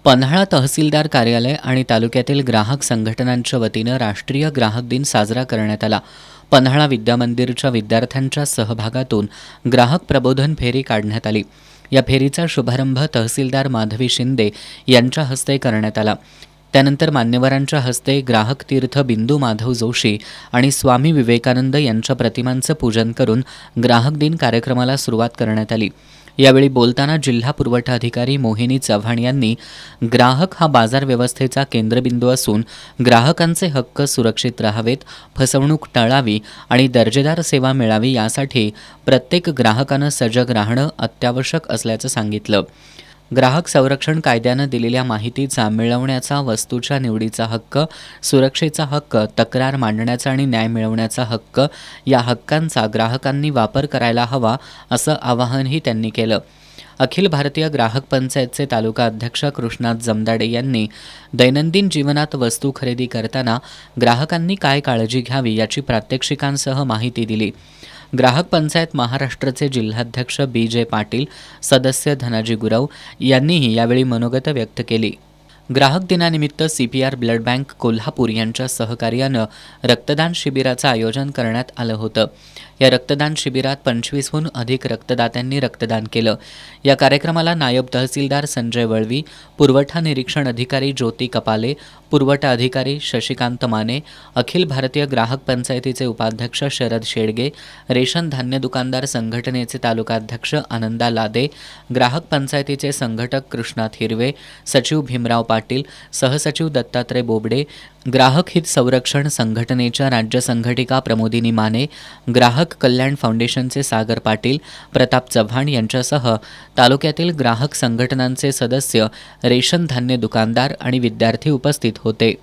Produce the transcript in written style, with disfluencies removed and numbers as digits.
पन्हाळा तहसीलदार कार्यालय आणि तालुक्यातील ग्राहक संघटनांच्या वतीनं राष्ट्रीय ग्राहक दिन साजरा करण्यात आला. पन्हाळा विद्यामंदिरच्या विद्यार्थ्यांच्या सहभागातून ग्राहक प्रबोधन फेरी काढण्यात आली. या फेरीचा शुभारंभ तहसीलदार माधवी शिंदे यांच्या हस्ते करण्यात आला. त्यानंतर मान्यवरांच्या हस्ते ग्राहक तीर्थ बिंदू माधव जोशी आणि स्वामी विवेकानंद यांच्या प्रतिमांचं पूजन करून ग्राहक दिन कार्यक्रमाला सुरुवात करण्यात आली. यावेळी बोलताना जिल्हा पुरवठा अधिकारी मोहिनी चव्हाण यांनी ग्राहक हा बाजार व्यवस्थेचा केंद्रबिंदू असून ग्राहकांचे हक्क सुरक्षित राहावेत, फसवणूक टळावी आणि दर्जेदार सेवा मिळावी यासाठी प्रत्येक ग्राहकानं सजग राहणं अत्यावश्यक असल्याचं सांगितलं. ग्राहक संरक्षण कायद्यानं दिलेल्या माहितीचा मिळवण्याचा, वस्तूच्या निवडीचा हक्क, सुरक्षेचा हक्क, तक्रार मांडण्याचा आणि न्याय मिळवण्याचा हक्क या हक्कांचा ग्राहकांनी वापर करायला हवा असं आवाहनही त्यांनी केलं. अखिल भारतीय ग्राहक पंचायतचे तालुका अध्यक्ष कृष्णात जमदाडे यांनी दैनंदिन जीवनात वस्तू खरेदी करताना ग्राहकांनी काय काळजी घ्यावी याची प्रात्यक्षिकांसह माहिती दिली. ग्राहक पंचायत महाराष्ट्राचे जिल्हाध्यक्ष बी.जे. पाटील, सदस्य धनाजी गुरव यांनीही यावेळी मनोगत व्यक्त केली. ग्राहक दिनानिमित्त CPR ब्लड बँक कोल्हापूर यांच्या सहकार्यानं रक्तदान शिबिराचं आयोजन करण्यात आलं होतं. या रक्तदान शिबिरात 25हून अधिक रक्तदात्यांनी रक्तदान केलं. या कार्यक्रमाला नायब तहसीलदार संजय वळवी, पुरवठा निरीक्षण अधिकारी ज्योती कपाले, पुरवठा अधिकारी शशिकांत माने, अखिल भारतीय ग्राहक पंचायतीचे उपाध्यक्ष शरद शेडगे, रेशन धान्य दुकानदार संघटनेचे तालुकाध्यक्ष आनंदा लादे, ग्राहक पंचायतीचे संघटक कृष्णात हिरवे, सचिव भीमराव पाटील, सहसचिव दत्तात्रय बोबडे, ग्राहक हित संरक्षण संघटनेच्या राज्य संघटिका प्रमोदिनी माने, ग्राहक कल्याण फाउंडेशनचे सागर पाटील, प्रताप चव्हाण यांच्यासह तालुक्यातील ग्राहक संघटनांचे सदस्य, रेशन धान्य दुकानदार आणि विद्यार्थी उपस्थित होते.